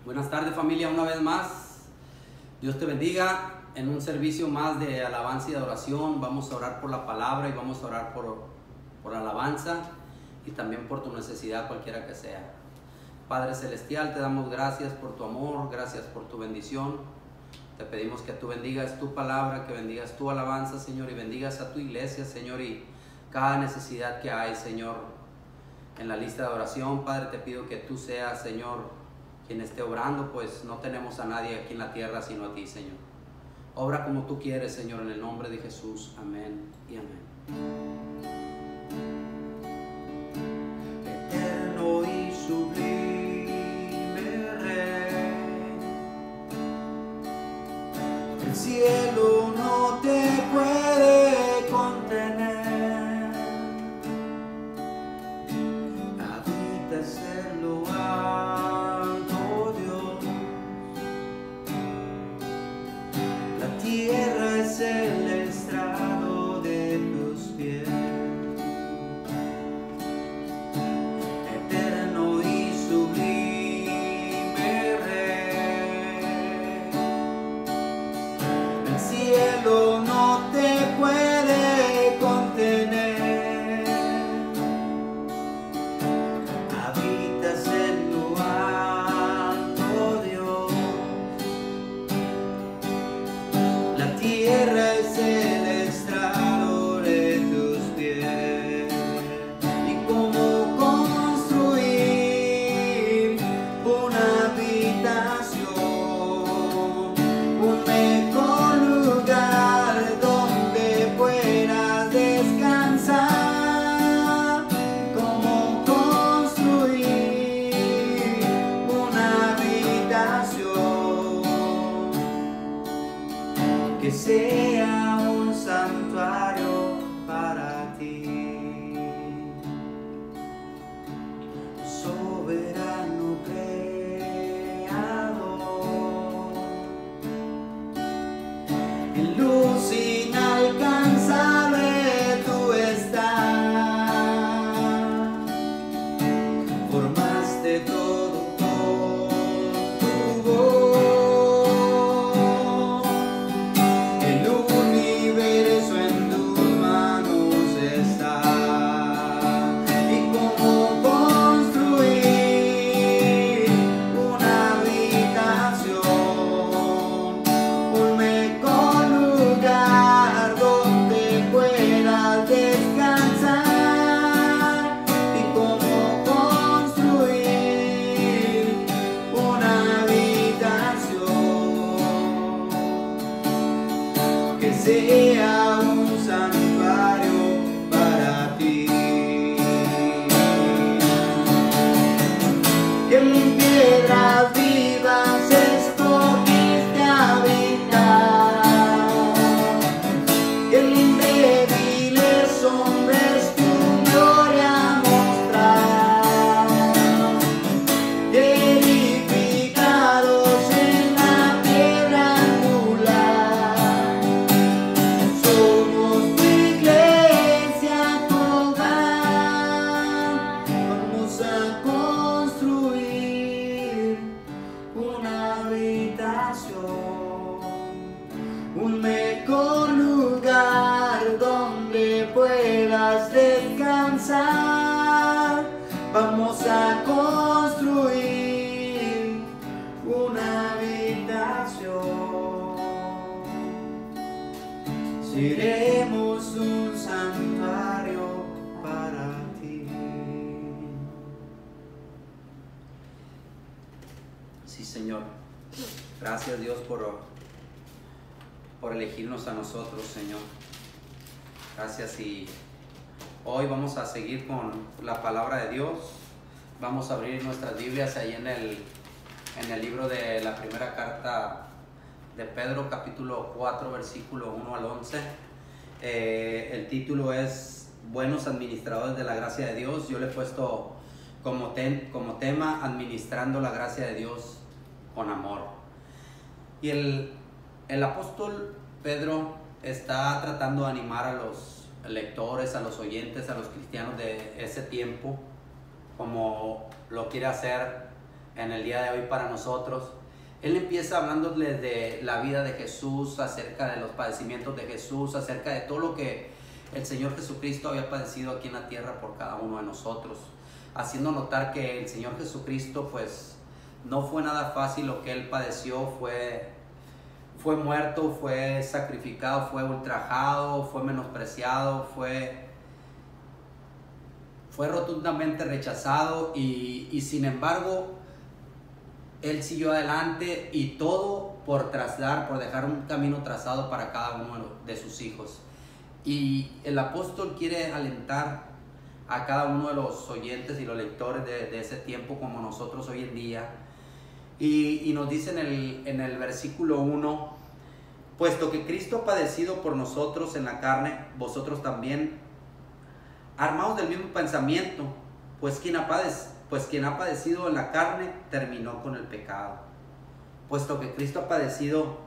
Buenas tardes, familia, una vez más. Dios te bendiga. En un servicio más de alabanza y de adoración vamos a orar por la palabra y vamos a orar por alabanza y también por tu necesidad, cualquiera que sea. Padre Celestial, te damos gracias por tu amor, gracias por tu bendición. Te pedimos que tú bendigas tu palabra, que bendigas tu alabanza, Señor, y bendigas a tu iglesia, Señor, y cada necesidad que hay, Señor, en la lista de oración. Padre, te pido que tú seas, Señor, quien esté obrando, pues no tenemos a nadie aquí en la tierra sino a ti, Señor. Obra como tú quieres, Señor, en el nombre de Jesús. Amén y amén. Eterno y sublime Rey, el cielo no te puede contener, habitas en lo alto, Dios, la tierra es el estrado de tus pies. Eterno y sublime Rey, el cielo no te puede contener, habitas en lo alto, Dios, la tierra es el estrado de tus pies. Y cómo construir una habitación, un mejor lugar donde puedas descansar. Cómo construir una habitación que sea un santuario para ti. Soberano Creador, en luz inalcanzable tú estás, formaste todo con tu voz, el universo en tus manos está. Y cómo construir una habitación, un mejor lugar donde puedas descansar. Y cómo construir una habitación que sea un santuario para ti. Que en piedras vivas escogiste habitar, que en débiles hombres tu gloria mostrar, que edificados en la piedra angular, somos tu iglesia, tu hogar. Vamos a construir una habitación, un mejor lugar donde puedas descansar. Vamos a construir una habitación, seremos un santuario para ti. Sí, Señor. Gracias, Dios, por elegirnos a nosotros, Señor. Gracias. Y hoy vamos a seguir con la palabra de Dios. Vamos a abrir nuestras Biblias ahí en el libro de la primera carta de Pedro, capítulo 4, versículo 1 al 11. El título es Buenos administradores de la gracia de Dios. Yo le he puesto como tema Administrando la gracia de Dios con amor. Y el apóstol Pedro está tratando de animar a los lectores, a los oyentes, a los cristianos de ese tiempo, como lo quiere hacer en el día de hoy para nosotros. Él empieza hablándoles de la vida de Jesús, acerca de los padecimientos de Jesús, acerca de todo lo que el Señor Jesucristo había padecido aquí en la tierra por cada uno de nosotros, haciendo notar que el Señor Jesucristo pues no fue nada fácil lo que Él padeció. Fue muerto, fue sacrificado, fue ultrajado, fue menospreciado, fue rotundamente rechazado y sin embargo Él siguió adelante, y todo por dejar un camino trazado para cada uno de sus hijos. Y el apóstol quiere alentar a cada uno de los oyentes y los lectores de ese tiempo, como nosotros hoy en día, y nos dice en el versículo 1: puesto que Cristo ha padecido por nosotros en la carne, vosotros también, armados del mismo pensamiento, pues quien ha padecido en la carne terminó con el pecado. Puesto que Cristo ha padecido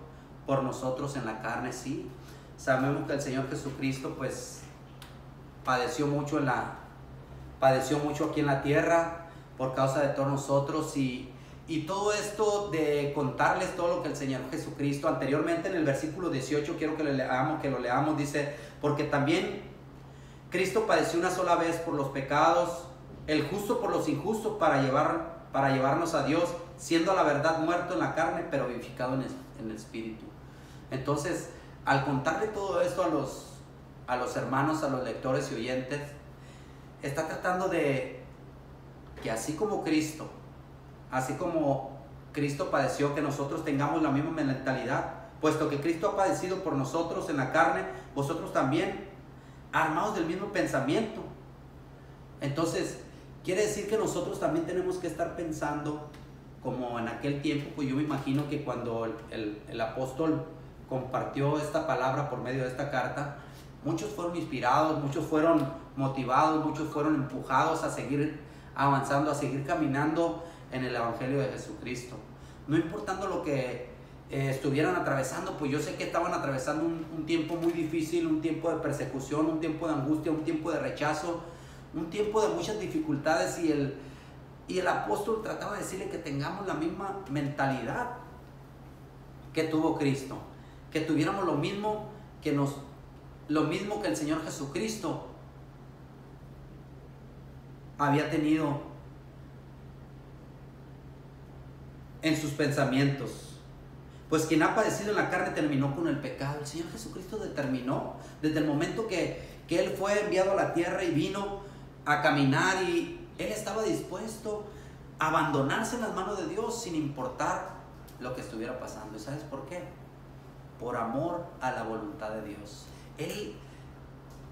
por nosotros en la carne, sí, sabemos que el Señor Jesucristo pues padeció mucho aquí en la tierra por causa de todos nosotros, y todo esto de contarles todo lo que el Señor Jesucristo, anteriormente en el versículo 18, quiero que lo leamos, dice: porque también Cristo padeció una sola vez por los pecados, el justo por los injustos, para llevarnos a Dios, siendo a la verdad muerto en la carne, pero vivificado en el espíritu. Entonces, al contarle todo esto a los hermanos, a los lectores y oyentes, está tratando de que así como Cristo padeció, que nosotros tengamos la misma mentalidad. Puesto que Cristo ha padecido por nosotros en la carne, vosotros también, armados del mismo pensamiento. Entonces, quiere decir que nosotros también tenemos que estar pensando como en aquel tiempo. Pues yo me imagino que cuando el apóstol compartió esta palabra por medio de esta carta, muchos fueron inspirados, muchos fueron motivados, muchos fueron empujados a seguir avanzando, a seguir caminando en el Evangelio de Jesucristo. No importando lo que estuvieran atravesando, pues yo sé que estaban atravesando un tiempo muy difícil, un tiempo de persecución, un tiempo de angustia, un tiempo de rechazo, un tiempo de muchas dificultades, y el apóstol trataba de decirle que tengamos la misma mentalidad que tuvo Cristo, que tuviéramos lo mismo que el Señor Jesucristo había tenido en sus pensamientos. Pues quien ha padecido en la carne terminó con el pecado. El Señor Jesucristo determinó desde el momento que Él fue enviado a la tierra y vino a caminar, y Él estaba dispuesto a abandonarse en las manos de Dios sin importar lo que estuviera pasando. ¿Y sabes por qué? Por amor a la voluntad de Dios. Él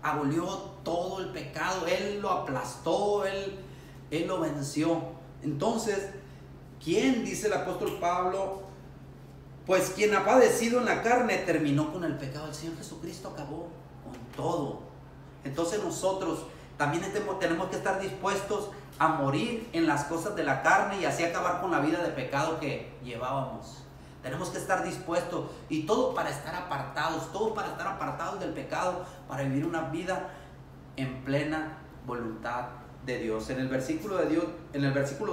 abolió todo el pecado, Él lo aplastó, Él lo venció. Entonces, ¿quién? Dice el apóstol Pablo: pues quien ha padecido en la carne terminó con el pecado. El Señor Jesucristo acabó con todo. Entonces nosotros también tenemos que estar dispuestos a morir en las cosas de la carne y así acabar con la vida de pecado que llevábamos. Tenemos que estar dispuestos, y todo para estar apartados del pecado, para vivir una vida en plena voluntad de Dios. En el versículo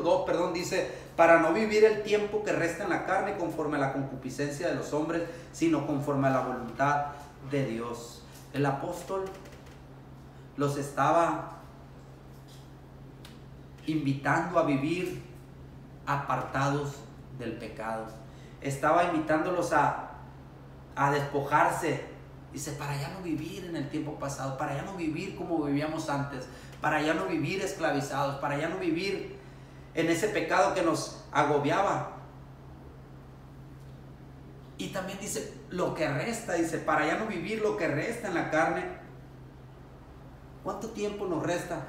2, dice: para no vivir el tiempo que resta en la carne conforme a la concupiscencia de los hombres, sino conforme a la voluntad de Dios. El apóstol los estaba invitando a vivir apartados del pecado. Estaba invitándolos a despojarse. Dice: para ya no vivir en el tiempo pasado, para ya no vivir como vivíamos antes, para ya no vivir esclavizados, para ya no vivir en ese pecado que nos agobiaba. Y también dice: lo que resta, dice, para ya no vivir lo que resta en la carne. ¿Cuánto tiempo nos resta?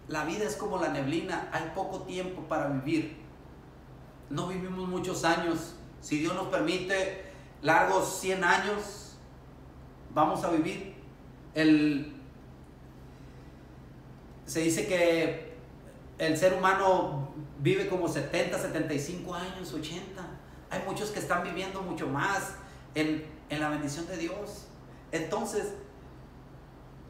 La vida es como la neblina, hay poco tiempo para vivir. No vivimos muchos años. Si Dios nos permite largos 100 años, vamos a vivir. Se dice que el ser humano vive como 70, 75 años, 80. Hay muchos que están viviendo mucho más en la bendición de Dios. Entonces,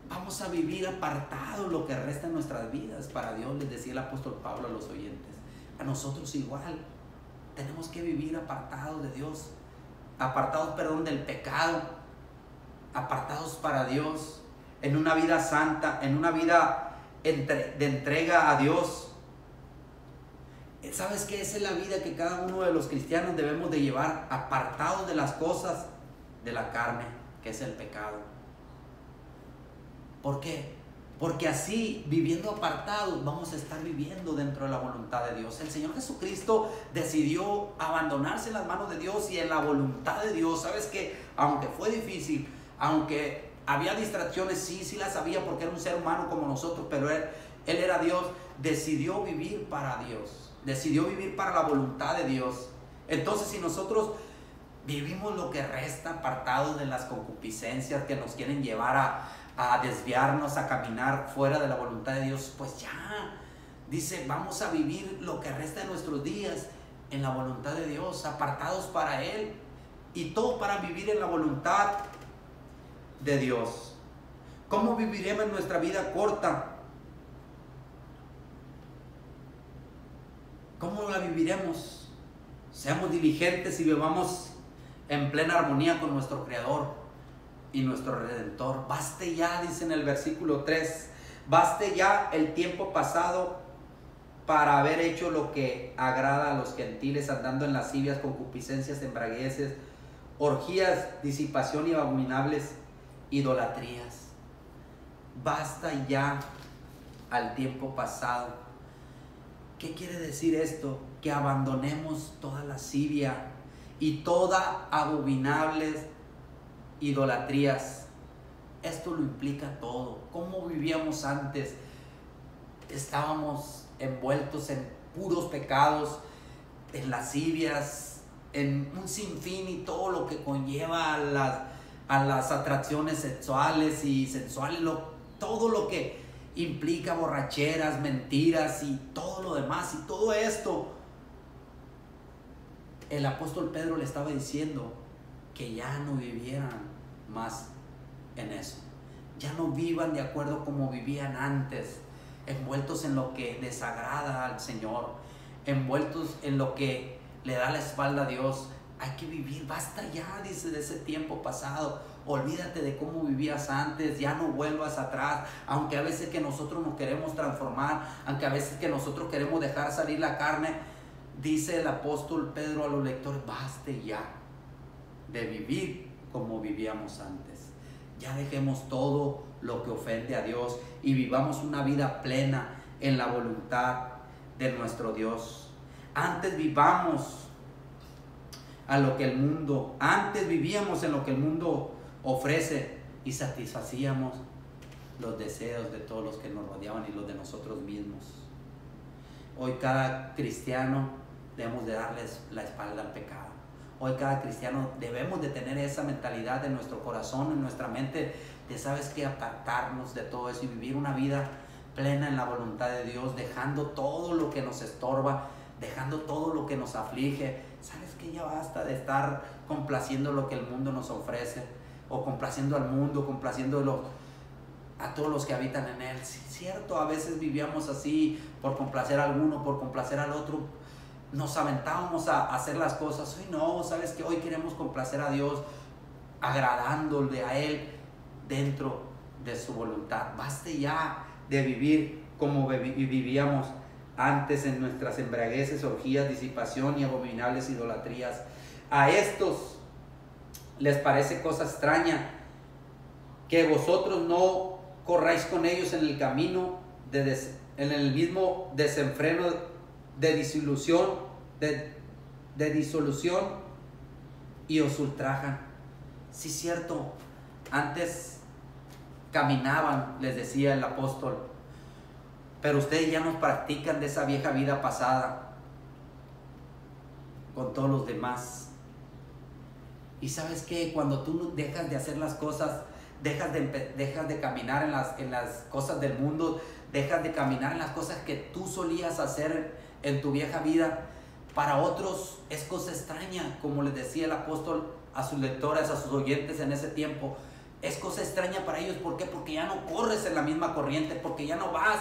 vamos a vivir apartados lo que resta en nuestras vidas para Dios, les decía el apóstol Pablo a los oyentes. a nosotros igual. Tenemos que vivir apartados de Dios, apartados, del pecado, apartados para Dios, en una vida santa, en una vida de entrega a Dios. ¿Sabes qué? Esa es la vida que cada uno de los cristianos debemos de llevar, apartados de las cosas de la carne, que es el pecado. ¿Por qué? Porque así, viviendo apartados, vamos a estar viviendo dentro de la voluntad de Dios. El Señor Jesucristo decidió abandonarse en las manos de Dios y en la voluntad de Dios. ¿Sabes qué? Aunque fue difícil, aunque había distracciones, sí las había, porque era un ser humano como nosotros, pero Él era Dios. Decidió vivir para Dios, decidió vivir para la voluntad de Dios. Entonces, si nosotros vivimos lo que resta, apartados de las concupiscencias que nos quieren llevar a desviarnos, a caminar fuera de la voluntad de Dios, pues ya, dice, vamos a vivir lo que resta de nuestros días en la voluntad de Dios, apartados para Él, y todo para vivir en la voluntad de Dios. ¿Cómo viviremos nuestra vida corta? ¿Cómo la viviremos? Seamos diligentes y vivamos en plena armonía con nuestro Creador y nuestro Redentor. Baste ya, dice en el versículo 3, baste ya el tiempo pasado para haber hecho lo que agrada a los gentiles, andando en lascivias, concupiscencias, embriagueces, orgías, disipación y abominables idolatrías. Basta ya al tiempo pasado. ¿Qué quiere decir esto? Que abandonemos toda lascivia y toda abominables idolatrías. Esto lo implica todo. ¿Cómo vivíamos antes? Estábamos envueltos en puros pecados, en lascivias, en un sinfín y todo lo que conlleva a las atracciones sexuales y sensuales, todo lo que implica borracheras, mentiras y todo lo demás. Y todo esto, el apóstol Pedro le estaba diciendo que ya no vivieran más en eso. Ya no vivan de acuerdo como vivían antes, envueltos en lo que desagrada al Señor, envueltos en lo que le da la espalda a Dios. Hay que vivir, basta ya, dice, de ese tiempo pasado. Olvídate de cómo vivías antes, ya no vuelvas atrás. Aunque a veces que nosotros nos queremos transformar, aunque a veces que nosotros queremos dejar salir la carne, dice el apóstol Pedro a los lectores, baste ya de vivir como vivíamos antes. Ya dejemos todo lo que ofende a Dios y vivamos una vida plena en la voluntad de nuestro Dios. Antes vivíamos en lo que el mundo ofrece y satisfacíamos los deseos de todos los que nos rodeaban y los de nosotros mismos. Hoy cada cristiano debemos de darles la espalda al pecado. Hoy cada cristiano debemos de tener esa mentalidad en nuestro corazón, en nuestra mente, de sabes qué, apartarnos de todo eso y vivir una vida plena en la voluntad de Dios, dejando todo lo que nos estorba, dejando todo lo que nos aflige. Sabes que ya basta de estar complaciendo lo que el mundo nos ofrece, o complaciendo al mundo, complaciendo a todos los que habitan en él. Sí, cierto, a veces vivíamos así por complacer a alguno, por complacer al otro. Nos aventábamos a hacer las cosas. Hoy no, sabes que hoy queremos complacer a Dios, agradándole a Él dentro de su voluntad. Baste ya de vivir como vivíamos antes en nuestras embriagueces, orgías, disipación y abominables idolatrías. A estos les parece cosa extraña que vosotros no corráis con ellos en el camino en el mismo desenfreno de disolución y os ultrajan. Sí, cierto, antes caminaban, les decía el apóstol, pero ustedes ya no practican de esa vieja vida pasada con todos los demás. Y sabes que cuando tú dejas de hacer las cosas, dejas de caminar en las cosas del mundo, dejas de caminar en las cosas que tú solías hacer en tu vieja vida, para otros es cosa extraña, como les decía el apóstol a sus lectores, a sus oyentes en ese tiempo. Es cosa extraña para ellos. ¿Por qué? Porque ya no corres en la misma corriente, porque ya no vas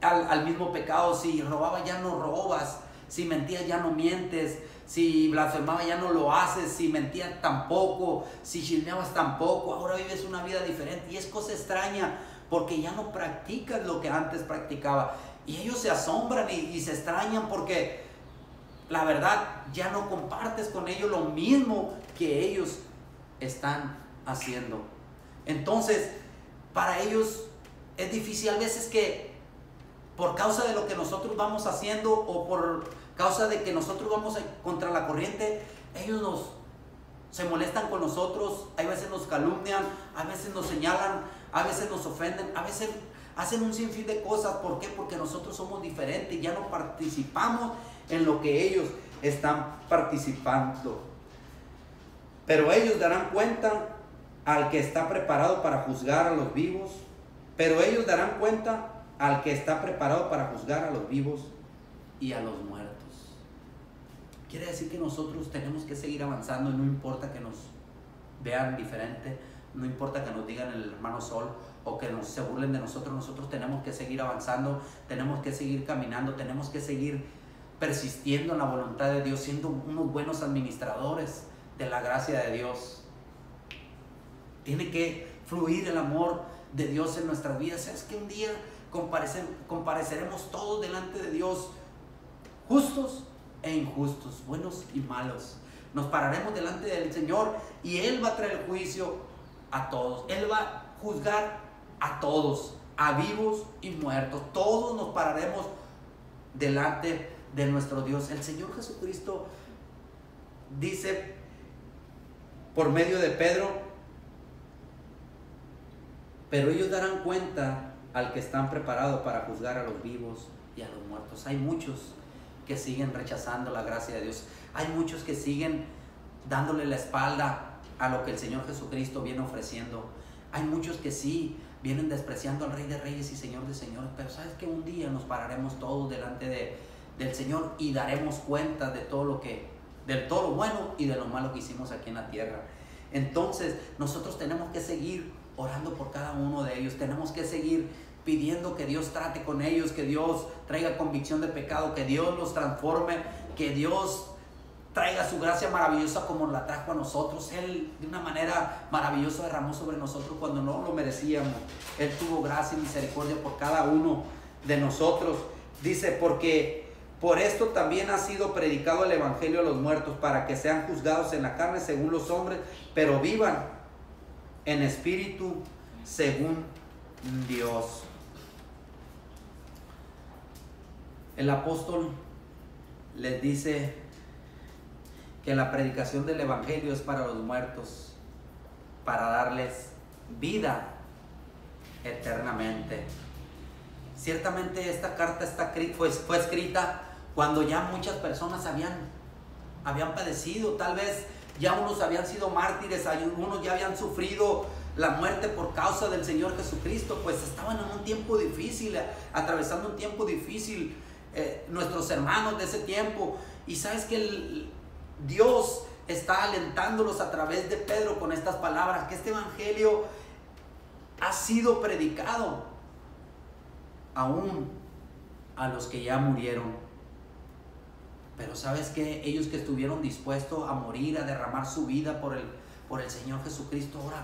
al mismo pecado. Si robabas, ya no robas. Si mentías ya no mientes, si blasfemabas ya no lo haces, si mentías tampoco, si chismeabas tampoco, ahora vives una vida diferente. Y es cosa extraña porque ya no practicas lo que antes practicaba. Y ellos se asombran y se extrañan porque la verdad ya no compartes con ellos lo mismo que ellos están haciendo. Entonces, para ellos es difícil a veces que por causa de lo que nosotros vamos haciendo o por causa de que nosotros vamos contra la corriente, ellos se molestan con nosotros, a veces nos calumnian, a veces nos señalan, a veces nos ofenden, a veces hacen un sinfín de cosas. ¿Por qué? Porque nosotros somos diferentes, ya no participamos en lo que ellos están participando. Pero ellos darán cuenta al que está preparado para juzgar a los vivos. Pero ellos darán cuenta al que está preparado para juzgar a los vivos y a los muertos. Quiere decir que nosotros tenemos que seguir avanzando, no importa que nos vean diferente, no importa que nos digan el hermano Sol o que se burlen de nosotros. Nosotros tenemos que seguir avanzando, tenemos que seguir caminando, tenemos que seguir persistiendo en la voluntad de Dios, siendo unos buenos administradores de la gracia de Dios. Tiene que fluir el amor de Dios en nuestras vidas. ¿Sabes que un día compareceremos todos delante de Dios, justos e injustos, buenos y malos? Nos pararemos delante del Señor y Él va a traer el juicio a todos. Él va a juzgar a todos, a vivos y muertos. Todos nos pararemos delante de nuestro Dios. El Señor Jesucristo dice por medio de Pedro: pero ellos darán cuenta al que están preparados para juzgar a los vivos y a los muertos. Hay muchos que siguen rechazando la gracia de Dios. Hay muchos que siguen dándole la espalda a lo que el Señor Jesucristo viene ofreciendo. Hay muchos que sí vienen despreciando al Rey de Reyes y Señor de Señores. Pero sabes que un día nos pararemos todos delante del Señor y daremos cuenta de todo lo bueno y de lo malo que hicimos aquí en la tierra. Entonces nosotros tenemos que seguir orando por cada uno de ellos. Tenemos que seguir pidiendo que Dios trate con ellos, que Dios traiga convicción de pecado, que Dios los transforme, que Dios traiga su gracia maravillosa como la trajo a nosotros. Él de una manera maravillosa derramó sobre nosotros cuando no lo merecíamos. Él tuvo gracia y misericordia por cada uno de nosotros. Dice: porque por esto también ha sido predicado el evangelio a los muertos, para que sean juzgados en la carne según los hombres, pero vivan en espíritu según Dios. El apóstol les dice que la predicación del evangelio es para los muertos, para darles vida eternamente. Ciertamente esta carta fue escrita cuando ya muchas personas habían padecido. Tal vez ya unos habían sido mártires, algunos ya habían sufrido la muerte por causa del Señor Jesucristo, pues estaban en un tiempo difícil, atravesando un tiempo difícil, nuestros hermanos de ese tiempo. Y sabes que Dios está alentándolos a través de Pedro con estas palabras, que este evangelio ha sido predicado aún a los que ya murieron. Pero sabes que ellos que estuvieron dispuestos a morir, a derramar su vida por el Señor Jesucristo, ahora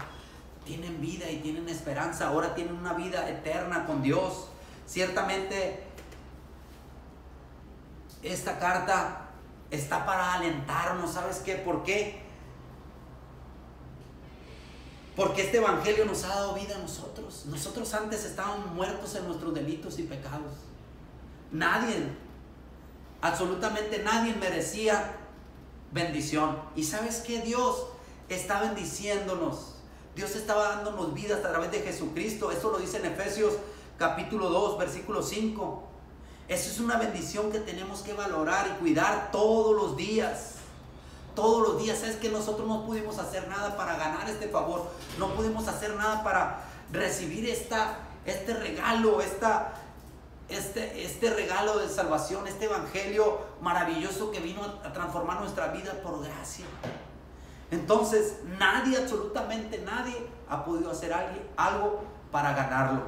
tienen vida y tienen esperanza, ahora tienen una vida eterna con Dios. Ciertamente esta carta está para alentarnos. ¿Sabes qué? ¿Por qué? Porque este evangelio nos ha dado vida a nosotros. Nosotros antes estábamos muertos en nuestros delitos y pecados. Nadie, absolutamente nadie merecía bendición. Y ¿sabes qué? Dios está bendiciéndonos. Dios estaba dándonos vida a través de Jesucristo. Esto lo dice en Efesios capítulo 2, versículo 5. Eso es una bendición que tenemos que valorar y cuidar todos los días. Todos los días. Es que nosotros no pudimos hacer nada para ganar este favor. No pudimos hacer nada para recibir este regalo, este regalo de salvación, este evangelio maravilloso que vino a transformar nuestra vida por gracia. Entonces nadie, absolutamente nadie, ha podido hacer algo para ganarlo.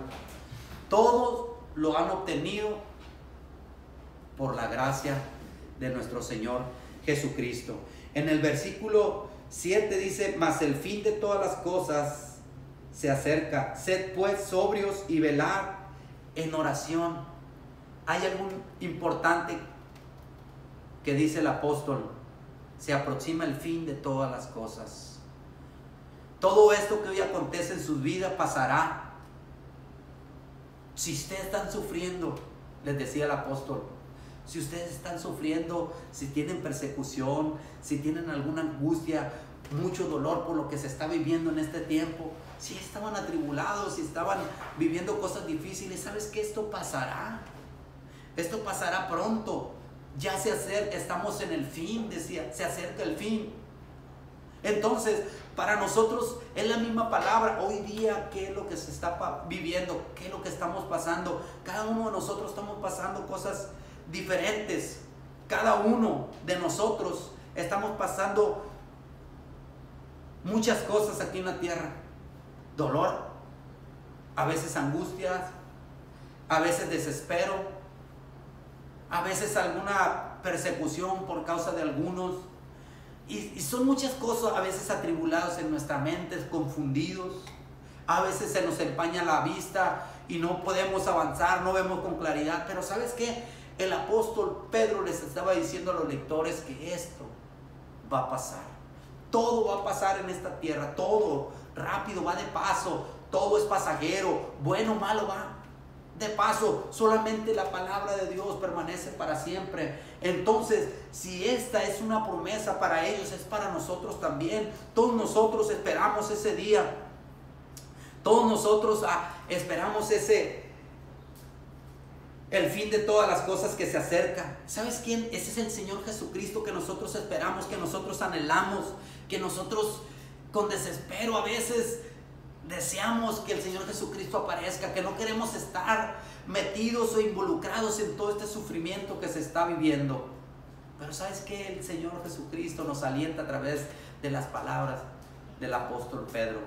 Todos lo han obtenido por la gracia de nuestro Señor Jesucristo. En el versículo 7 dice: mas el fin de todas las cosas se acerca. Sed pues sobrios y velad en oración. Hay algo importante que dice el apóstol: se aproxima el fin de todas las cosas. Todo esto que hoy acontece en sus vidas pasará. Si ustedes están sufriendo, les decía el apóstol, si ustedes están sufriendo, si tienen persecución, si tienen alguna angustia, mucho dolor por lo que se está viviendo en este tiempo, si estaban atribulados, si estaban viviendo cosas difíciles, ¿sabes qué? Esto pasará. Esto pasará pronto. Ya se acerca, estamos en el fin, decía, se acerca el fin. Entonces, para nosotros es la misma palabra. Hoy día, ¿qué es lo que se está viviendo? ¿Qué es lo que estamos pasando? Cada uno de nosotros estamos pasando cosas diferentes. Cada uno de nosotros estamos pasando muchas cosas aquí en la tierra. Dolor, a veces angustias, a veces desespero, a veces alguna persecución por causa de algunos. Y son muchas cosas, a veces atribulados en nuestra mente, confundidos. A veces se nos empaña la vista y no podemos avanzar, no vemos con claridad. Pero ¿sabes qué? El apóstol Pedro les estaba diciendo a los lectores que esto va a pasar. Todo va a pasar en esta tierra, todo rápido, va de paso, todo es pasajero, bueno o malo va de paso, solamente la palabra de Dios permanece para siempre. Entonces, si esta es una promesa para ellos, es para nosotros también. Todos nosotros esperamos ese día. Todos nosotros esperamos el fin de todas las cosas que se acerca. ¿Sabes quién? Ese es el Señor Jesucristo que nosotros esperamos, que nosotros anhelamos, que nosotros con desespero a veces deseamos que el Señor Jesucristo aparezca, que no queremos estar metidos o involucrados en todo este sufrimiento que se está viviendo. Pero ¿sabes qué? El Señor Jesucristo nos alienta a través de las palabras del apóstol Pedro.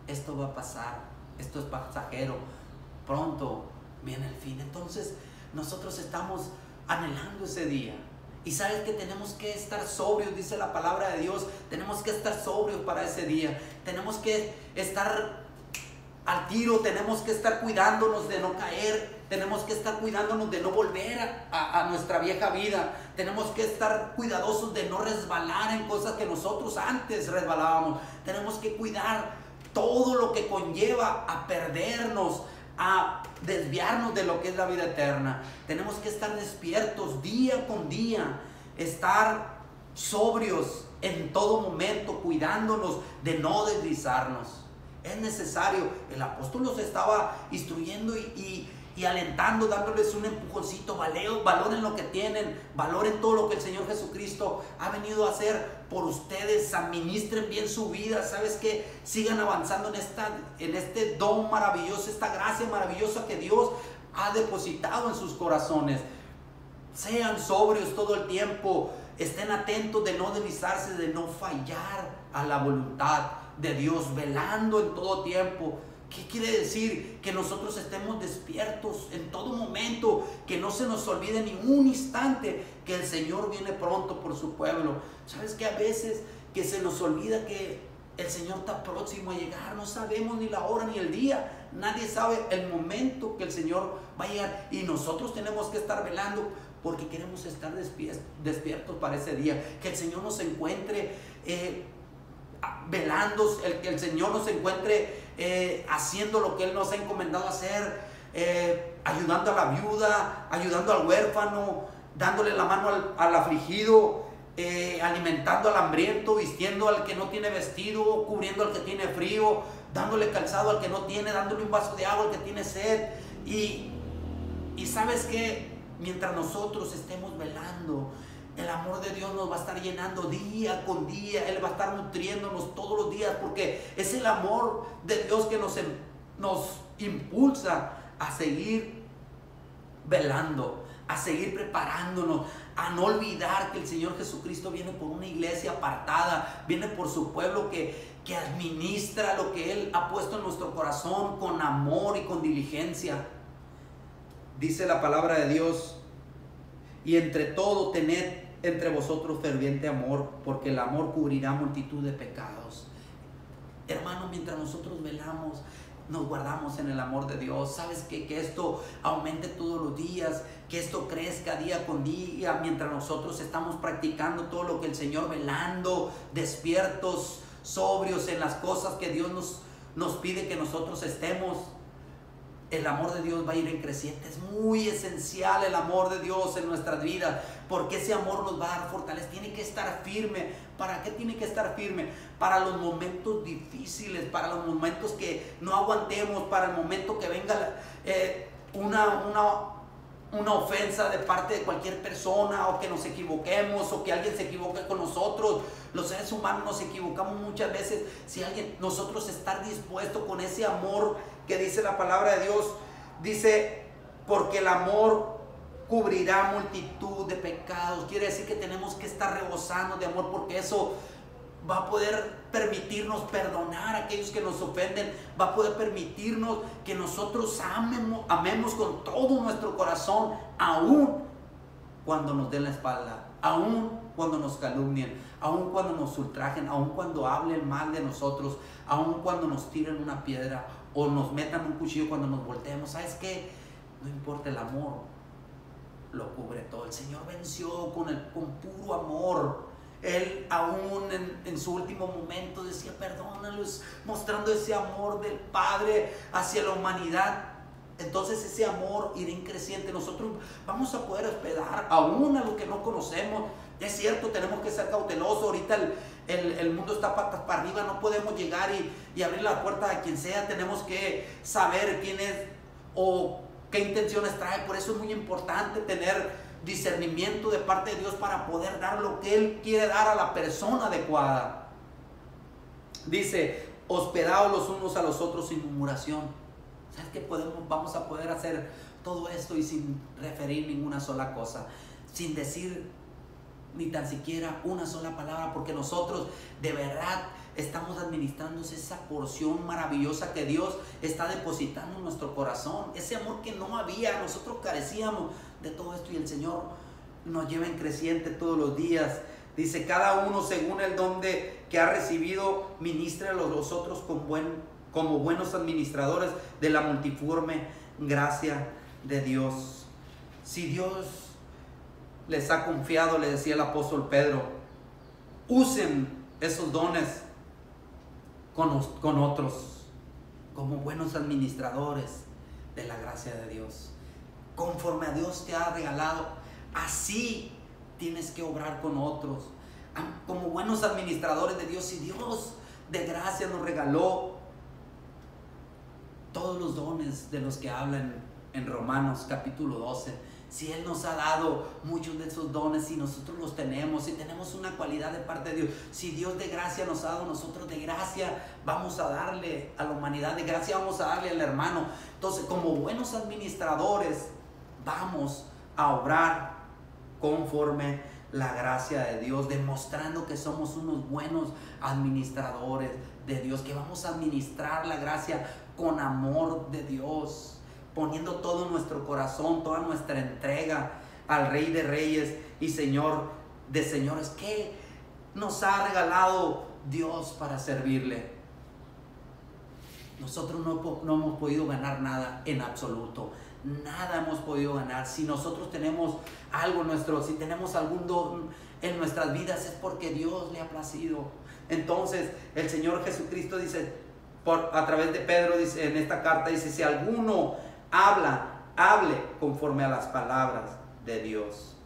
Esto va a pasar, esto es pasajero, pronto viene el fin. Entonces nosotros estamos anhelando ese día. Y sabes que tenemos que estar sobrios, dice la palabra de Dios. Tenemos que estar sobrios para ese día. Tenemos que estar al tiro, tenemos que estar cuidándonos de no caer, tenemos que estar cuidándonos de no volver a nuestra vieja vida, tenemos que estar cuidadosos de no resbalar en cosas que nosotros antes resbalábamos, tenemos que cuidar todo lo que conlleva a perdernos, a desviarnos de lo que es la vida eterna. Tenemos que estar despiertos día con día, estar sobrios en todo momento, cuidándonos de no deslizarnos. Es necesario. El apóstol los estaba instruyendo y alentando, dándoles un empujoncito, valor en lo que tienen, valor en todo lo que el Señor Jesucristo ha venido a hacer por ustedes. Administren bien su vida. ¿Sabes qué? Sigan avanzando en este don maravilloso, esta gracia maravillosa que Dios ha depositado en sus corazones. Sean sobrios todo el tiempo. Estén atentos de no deslizarse, de no fallar a la voluntad de Dios, velando en todo tiempo. ¿Qué quiere decir? Que nosotros estemos despiertos en todo momento, que no se nos olvide ni un instante que el Señor viene pronto por su pueblo. ¿Sabes que a veces que se nos olvida que el Señor está próximo a llegar? No sabemos ni la hora ni el día, nadie sabe el momento que el Señor va a llegar, y nosotros tenemos que estar velando porque queremos estar despiertos para ese día, que el Señor nos encuentre velando, que el Señor nos encuentre haciendo lo que Él nos ha encomendado hacer, ayudando a la viuda, ayudando al huérfano, dándole la mano al afligido, alimentando al hambriento, vistiendo al que no tiene vestido, cubriendo al que tiene frío, dándole calzado al que no tiene, dándole un vaso de agua al que tiene sed. Y ¿sabes qué? Mientras nosotros estemos velando, el amor de Dios nos va a estar llenando día con día. Él va a estar nutriéndonos todos los días, porque es el amor de Dios que nos impulsa a seguir velando, a seguir preparándonos, a no olvidar que el Señor Jesucristo viene por una iglesia apartada, viene por su pueblo que administra lo que Él ha puesto en nuestro corazón con amor y con diligencia. Dice la palabra de Dios: y entre todo tened entre vosotros ferviente amor, porque el amor cubrirá multitud de pecados. Hermano, mientras nosotros velamos, nos guardamos en el amor de Dios. ¿Sabes qué? Que esto aumente todos los días, que esto crezca día con día, mientras nosotros estamos practicando todo lo que el Señor, velando, despiertos, sobrios en las cosas que Dios nos pide que nosotros estemos. El amor de Dios va a ir en creciente. Es muy esencial el amor de Dios en nuestras vidas, porque ese amor nos va a dar fortaleza. Tiene que estar firme. ¿Para qué tiene que estar firme? Para los momentos difíciles, para los momentos que no aguantemos, para el momento que venga una ofensa de parte de cualquier persona, o que nos equivoquemos, o que alguien se equivoque con nosotros. Los seres humanos nos equivocamos muchas veces. Si nosotros estar dispuesto con ese amor que dice la palabra de Dios, dice, porque el amor cubrirá multitud de pecados. Quiere decir que tenemos que estar rebosando de amor, porque eso va a poder permitirnos perdonar a aquellos que nos ofenden, va a poder permitirnos que nosotros amemos con todo nuestro corazón, aún cuando nos den la espalda, aún cuando nos calumnien, aún cuando nos ultrajen, aún cuando hablen mal de nosotros, aún cuando nos tiren una piedra o nos metan un cuchillo cuando nos volteemos. ¿Sabes qué? No importa, el amor lo cubre todo. El Señor venció con puro amor. Él aún en su último momento decía, perdónalos, mostrando ese amor del Padre hacia la humanidad. Entonces ese amor irá en creciente. Nosotros vamos a poder hospedar aún a los que no conocemos. Es cierto, tenemos que ser cautelosos. Ahorita el mundo está patas para arriba. No podemos llegar y abrir la puerta a quien sea. Tenemos que saber quién es o qué intenciones trae. Por eso es muy importante tener discernimiento de parte de Dios para poder dar lo que Él quiere dar a la persona adecuada. Dice, hospedaos los unos a los otros sin murmuración. ¿Sabes qué? Vamos a poder hacer todo esto y sin referir ninguna sola cosa, sin decir ni tan siquiera una sola palabra, porque nosotros de verdad estamos administrando esa porción maravillosa que Dios está depositando en nuestro corazón. Ese amor que no había, nosotros carecíamos de todo esto, y el Señor nos lleva en creciente todos los días. Dice, cada uno según el don que ha recibido, ministre a los otros como buenos administradores de la multiforme gracia de Dios. Si Dios les ha confiado, le decía el apóstol Pedro, usen esos dones con otros como buenos administradores de la gracia de Dios. Conforme a Dios te ha regalado, así tienes que obrar con otros, como buenos administradores de Dios. Si Dios de gracia nos regaló todos los dones de los que hablan en Romanos capítulo 12, si Él nos ha dado muchos de esos dones, si nosotros los tenemos, si tenemos una cualidad de parte de Dios, si Dios de gracia nos ha dado, nosotros de gracia vamos a darle a la humanidad, de gracia vamos a darle al hermano. Entonces, como buenos administradores, vamos a obrar conforme la gracia de Dios, demostrando que somos unos buenos administradores de Dios, que vamos a administrar la gracia con amor de Dios, poniendo todo nuestro corazón, toda nuestra entrega al Rey de Reyes y Señor de Señores. ¿Qué nos ha regalado Dios para servirle? Nosotros no hemos podido ganar nada en absoluto. Nada hemos podido ganar. Si nosotros tenemos algo si tenemos algún don en nuestras vidas, es porque Dios le ha placido. Entonces el Señor Jesucristo dice, a través de Pedro, dice en esta carta, dice, si alguno hable conforme a las palabras de Dios.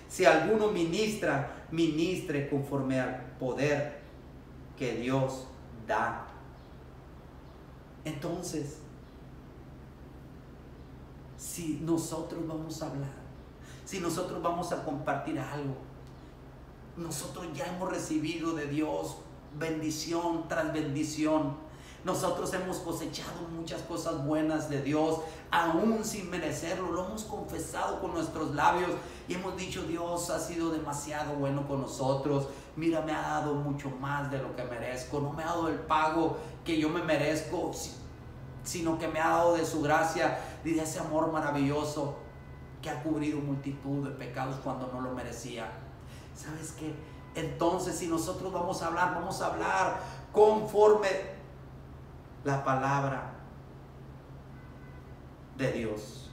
Si alguno ministre conforme al poder que Dios da. Entonces, si nosotros vamos a hablar, si nosotros vamos a compartir algo, nosotros ya hemos recibido de Dios bendición tras bendición. Nosotros hemos cosechado muchas cosas buenas de Dios, aún sin merecerlo. Lo hemos confesado con nuestros labios y hemos dicho, Dios ha sido demasiado bueno con nosotros. Mira, me ha dado mucho más de lo que merezco. No me ha dado el pago que yo me merezco, sino que me ha dado de su gracia y de ese amor maravilloso que ha cubrido multitud de pecados cuando no lo merecía. ¿sabes qué? Entonces, si nosotros vamos a hablar conforme la palabra de Dios.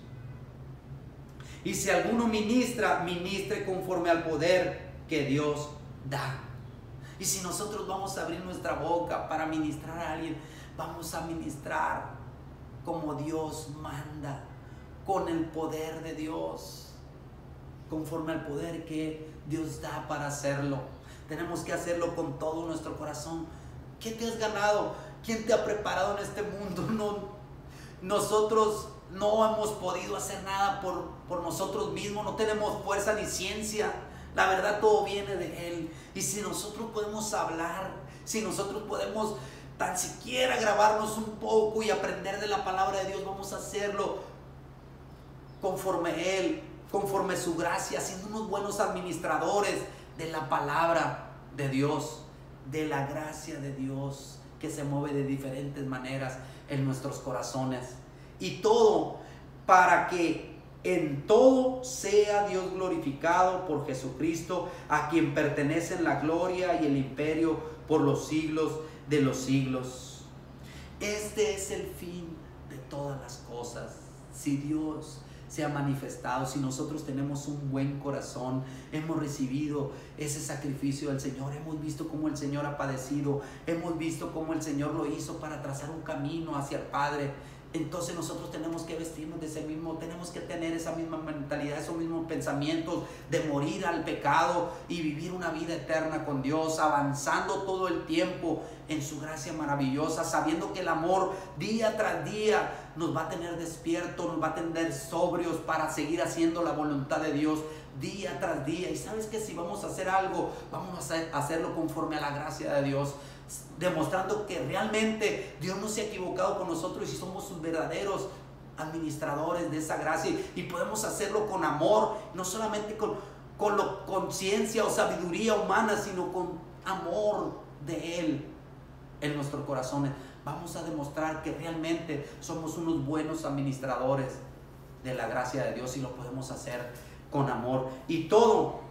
Y si alguno ministre conforme al poder que Dios da. Y si nosotros vamos a abrir nuestra boca para ministrar a alguien, vamos a ministrar como Dios manda, con el poder de Dios, conforme al poder que Dios da para hacerlo. Tenemos que hacerlo con todo nuestro corazón. ¿Qué te has ganado? ¿Quién te ha preparado en este mundo? Nosotros no hemos podido hacer nada por nosotros mismos. No tenemos fuerza ni ciencia. La verdad, todo viene de Él. Y si nosotros podemos hablar, si nosotros podemos tan siquiera grabarnos un poco y aprender de la palabra de Dios, vamos a hacerlo conforme Él, conforme su gracia, siendo unos buenos administradores de la palabra de Dios, de la gracia de Dios que se mueve de diferentes maneras en nuestros corazones. Y todo para que en todo sea Dios glorificado por Jesucristo, a quien pertenecen la gloria y el imperio por los siglos de los siglos. Este es el fin de todas las cosas. Si Dios se ha manifestado, si nosotros tenemos un buen corazón, hemos recibido ese sacrificio del Señor, hemos visto cómo el Señor ha padecido, hemos visto cómo el Señor lo hizo para trazar un camino hacia el Padre. Entonces nosotros tenemos que vestirnos de ese mismo, tenemos que tener esa misma mentalidad, esos mismos pensamientos de morir al pecado y vivir una vida eterna con Dios, avanzando todo el tiempo en su gracia maravillosa, sabiendo que el amor día tras día nos va a tener despiertos, nos va a tener sobrios para seguir haciendo la voluntad de Dios día tras día. Y sabes que si vamos a hacer algo, vamos a hacerlo conforme a la gracia de Dios, demostrando que realmente Dios no se ha equivocado con nosotros y somos sus verdaderos administradores de esa gracia, y podemos hacerlo con amor, no solamente con conciencia o sabiduría humana, sino con amor de Él en nuestros corazones. Vamos a demostrar que realmente somos unos buenos administradores de la gracia de Dios, y lo podemos hacer con amor. Y todo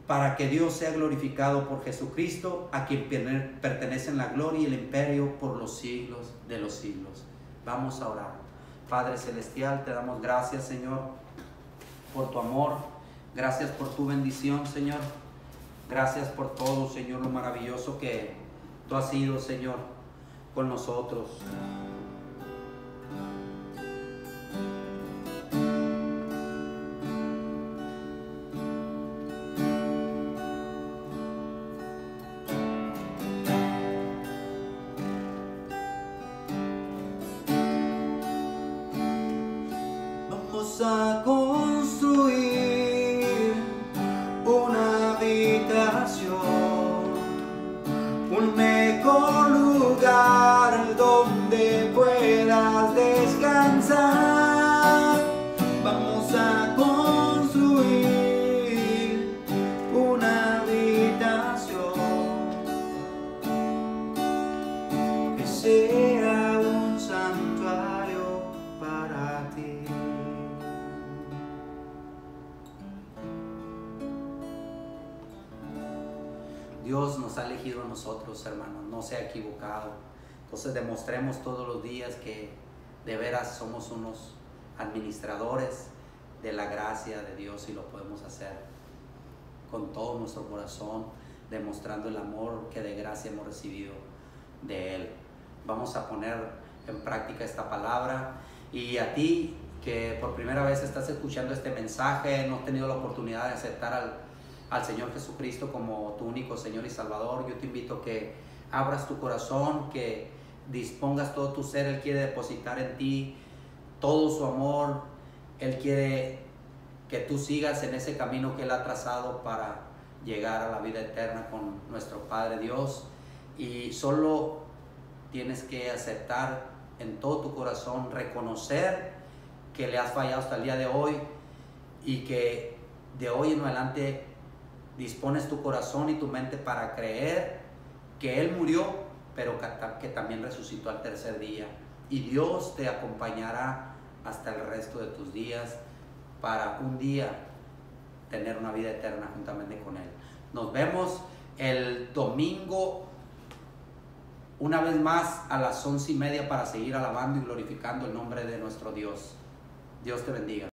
para que Dios sea glorificado por Jesucristo, a quien pertenecen la gloria y el imperio por los siglos de los siglos. Vamos a orar. Padre Celestial, te damos gracias, Señor, por tu amor. Gracias por tu bendición, Señor. Gracias por todo, Señor, lo maravilloso que tú has sido, Señor, con nosotros. Vamos a construir una habitación, un mejor lugar donde puedas descansar. Vamos a construir una habitación que sea un santuario para ti. Dios nos ha elegido a nosotros, hermanos, no se ha equivocado. Entonces demostremos todos los días que de veras somos unos administradores de la gracia de Dios, y lo podemos hacer con todo nuestro corazón, demostrando el amor que de gracia hemos recibido de Él. Vamos a poner en práctica esta palabra, y a ti que por primera vez estás escuchando este mensaje, no has tenido la oportunidad de aceptar al Señor Jesucristo como tu único Señor y Salvador, yo te invito a que abras tu corazón, que dispongas todo tu ser. Él quiere depositar en ti todo su amor. Él quiere que tú sigas en ese camino que Él ha trazado para llegar a la vida eterna con nuestro Padre Dios, y solo tienes que aceptar en todo tu corazón, reconocer que le has fallado hasta el día de hoy, y que de hoy en adelante dispones tu corazón y tu mente para creer que Él murió, pero que también resucitó al tercer día. Y Dios te acompañará hasta el resto de tus días, para un día tener una vida eterna juntamente con Él. Nos vemos el domingo una vez más a las 11:30 para seguir alabando y glorificando el nombre de nuestro Dios. Dios te bendiga.